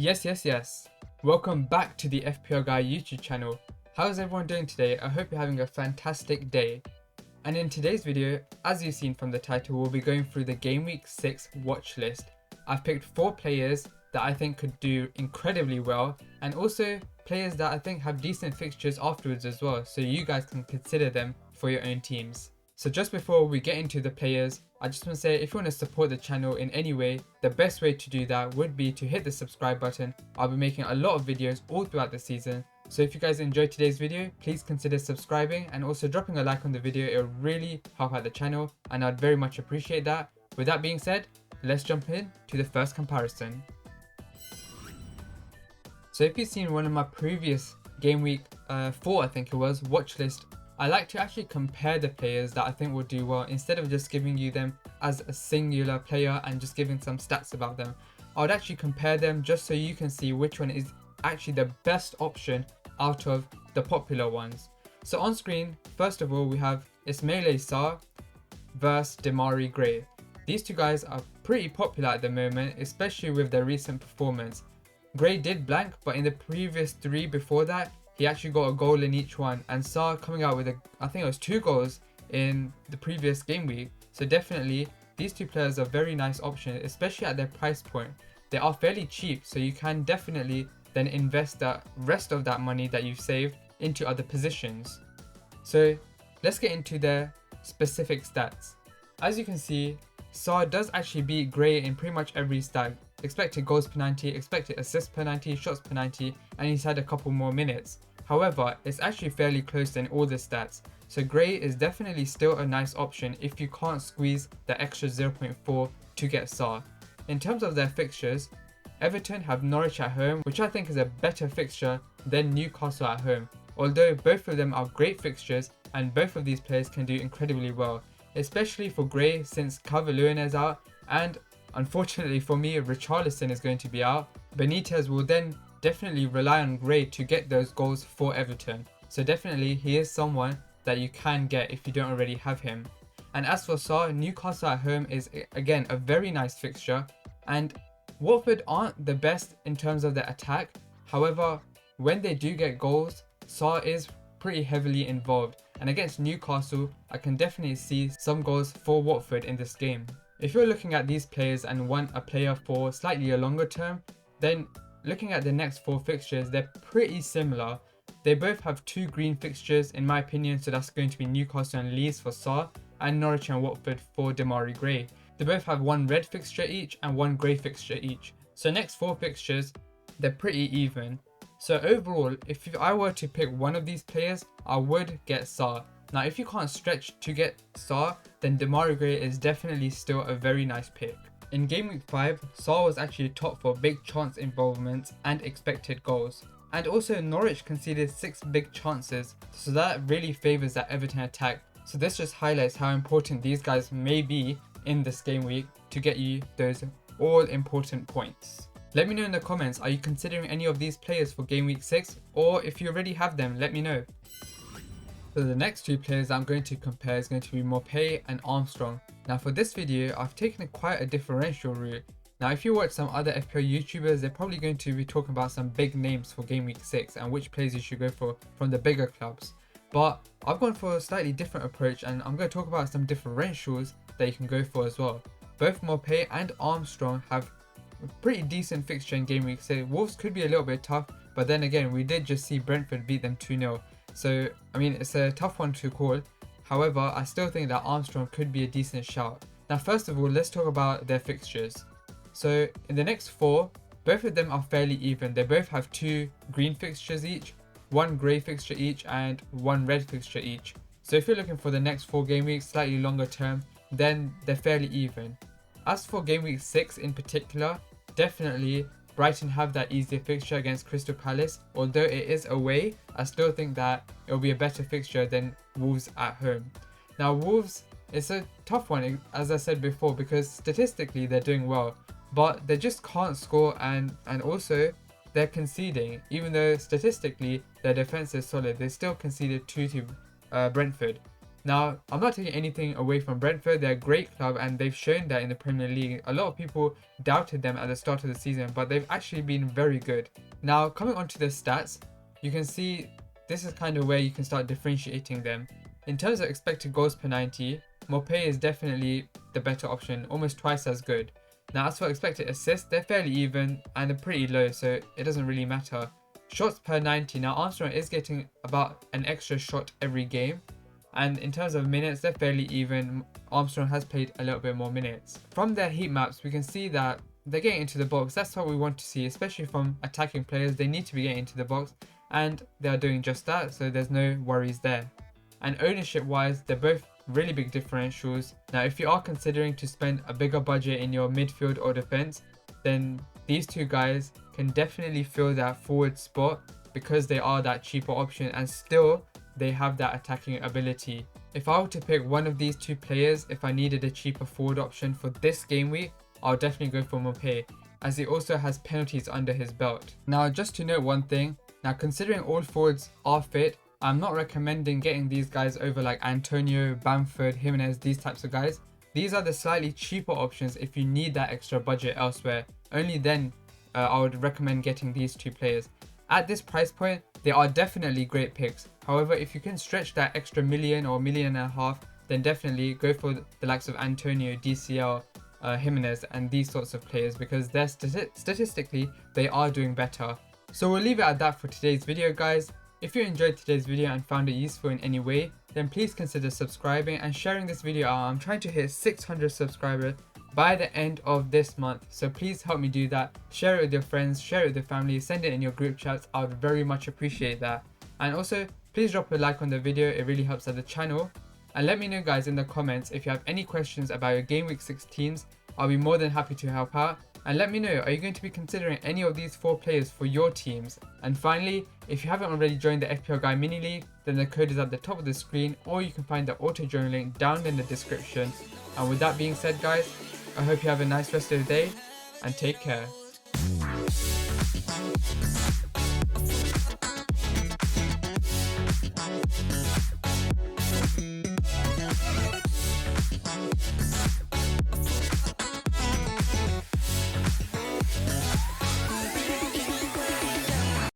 Yes. Welcome back to the Fpl Gw6 YouTube channel. How's everyone doing today? I hope you're having a fantastic day. And in today's video, as you've seen from the title, we'll be going through the Game Week 6 watch list. I've picked 4 players that I think could do incredibly well, and also players that I think have decent fixtures afterwards as well, so you guys can consider them for your own teams. So just before we get into the players, I just want to say if you want to support the channel in any way, the best way to do that would be to hit the subscribe button. I'll be making a lot of videos all throughout the season. So if you guys enjoyed today's video, please consider subscribing and also dropping a like on the video. It will really help out the channel and I'd very much appreciate that. With that being said, let's jump in to the first comparison. So if you've seen one of my previous Game Week 4, I think it was, watch list, I like to actually compare the players that I think will do well instead of just giving you them as a singular player and just giving some stats about them. I would actually compare them just so you can see which one is actually the best option out of the popular ones. So on screen, first of all, we have Ismail Sarr versus Demarai Gray. These two guys are pretty popular at the moment, especially with their recent performance. Gray did blank, but in the previous 3 before that, he actually got a goal in each one, and Sarr coming out with I think it was 2 goals in the previous game week. So definitely these two players are very nice options, especially at their price point. They are fairly cheap, so you can definitely then invest the rest of that money that you've saved into other positions. So let's get into their specific stats. As you can see, Sarr does actually beat Gray in pretty much every stat. Expected goals per 90, expected assists per 90, shots per 90, and he's had a couple more minutes. However, it's actually fairly close in all the stats, so Gray is definitely still a nice option if you can't squeeze the extra 0.4 to get Sarr. In terms of their fixtures, Everton have Norwich at home, which I think is a better fixture than Newcastle at home, although both of them are great fixtures and both of these players can do incredibly well, especially for Gray since Calvert-Lewin is out, and unfortunately for me, Richarlison is going to be out. Benitez will then definitely rely on Gray to get those goals for Everton. So definitely he is someone that you can get if you don't already have him. And as for Sarr, Newcastle at home is again a very nice fixture, and Watford aren't the best in terms of their attack. However, when they do get goals, Sarr is pretty heavily involved, and against Newcastle I can definitely see some goals for Watford in this game. If you're looking at these players and want a player for slightly a longer term, then looking at the next 4 fixtures, they're pretty similar. They both have 2 green fixtures in my opinion, so that's going to be Newcastle and Leeds for Sarr, and Norwich and Watford for Demarai Gray. They both have 1 red fixture each and 1 grey fixture each. So next 4 fixtures, they're pretty even. So overall, if I were to pick one of these players, I would get Sarr. Now if you can't stretch to get Sarr, then Demarai Gray is definitely still a very nice pick. In Game Week 5, Sarr was actually top for big chance involvement and expected goals. And also Norwich conceded 6 big chances, so that really favours that Everton attack. So this just highlights how important these guys may be in this game week to get you those all important points. Let me know in the comments, are you considering any of these players for Game Week 6, or if you already have them, let me know. So the next 2 players that I'm going to compare is going to be Maupay and Armstrong. Now for this video, I've taken quite a differential route. Now if you watch some other FPL YouTubers, they're probably going to be talking about some big names for Game Week 6 and which players you should go for from the bigger clubs. But I've gone for a slightly different approach, and I'm going to talk about some differentials that you can go for as well. Both Maupay and Armstrong have a pretty decent fixture in Game Week 6. Wolves could be a little bit tough, but then again, we did just see Brentford beat them 2-0. So, I mean, it's a tough one to call. However, I still think that Armstrong could be a decent shout. Now, first of all, let's talk about their fixtures. So, in the next 4, both of them are fairly even. They both have 2 green fixtures each, 1 grey fixture each, and 1 red fixture each. So, if you're looking for the next 4 game weeks, slightly longer term, then they're fairly even. As for Game Week 6 in particular, definitely Brighton have that easier fixture against Crystal Palace. Although it is away, I still think that it will be a better fixture than Wolves at home. Now Wolves, it's a tough one as I said before, because statistically they're doing well, but they just can't score, and also they're conceding. Even though statistically their defense is solid, they still conceded 2 to Brentford. Now, I'm not taking anything away from Brentford. They're a great club and they've shown that in the Premier League. A lot of people doubted them at the start of the season, but they've actually been very good. Now, coming on to the stats, you can see this is kind of where you can start differentiating them. In terms of expected goals per 90, Maupay is definitely the better option, almost twice as good. Now, as for expected assists, they're fairly even and they're pretty low, so it doesn't really matter. Shots per 90, now Armstrong is getting about an extra shot every game. And in terms of minutes, they're fairly even. Armstrong has played a little bit more minutes. From their heat maps, we can see that they're getting into the box. That's what we want to see, especially from attacking players. They need to be getting into the box, and they are doing just that, so there's no worries there. And ownership wise, they're both really big differentials. Now, if you are considering to spend a bigger budget in your midfield or defense, then these two guys can definitely fill that forward spot because they are that cheaper option and still they have that attacking ability. If I were to pick one of these two players, if I needed a cheaper forward option for this game week, I'll definitely go for Maupay, as he also has penalties under his belt. Now, just to note one thing, now considering all forwards are fit, I'm not recommending getting these guys over like Antonio, Bamford, Jimenez, these types of guys. These are the slightly cheaper options if you need that extra budget elsewhere. Only then I would recommend getting these two players. At this price point, they are definitely great picks. However, if you can stretch that extra million or $1.5 million, then definitely go for the likes of Antonio, DCL, Jimenez and these sorts of players because they're statistically, they are doing better. So we'll leave it at that for today's video, guys. If you enjoyed today's video and found it useful in any way, then please consider subscribing and sharing this video out. I'm trying to hit 600 subscribers by the end of this month, so please help me do that. Share it with your friends, share it with your family, send it in your group chats. I would very much appreciate that. And also please drop a like on the video, it really helps out the channel. And let me know, guys, in the comments if you have any questions about your game week 6 teams. I'll be more than happy to help out. And let me know, are you going to be considering any of these 4 players for your teams? And finally, if you haven't already joined the FPL Guy mini league, then the code is at the top of the screen, or you can find the auto join link down in the description. And with that being said, guys, I hope you have a nice rest of the day and take care.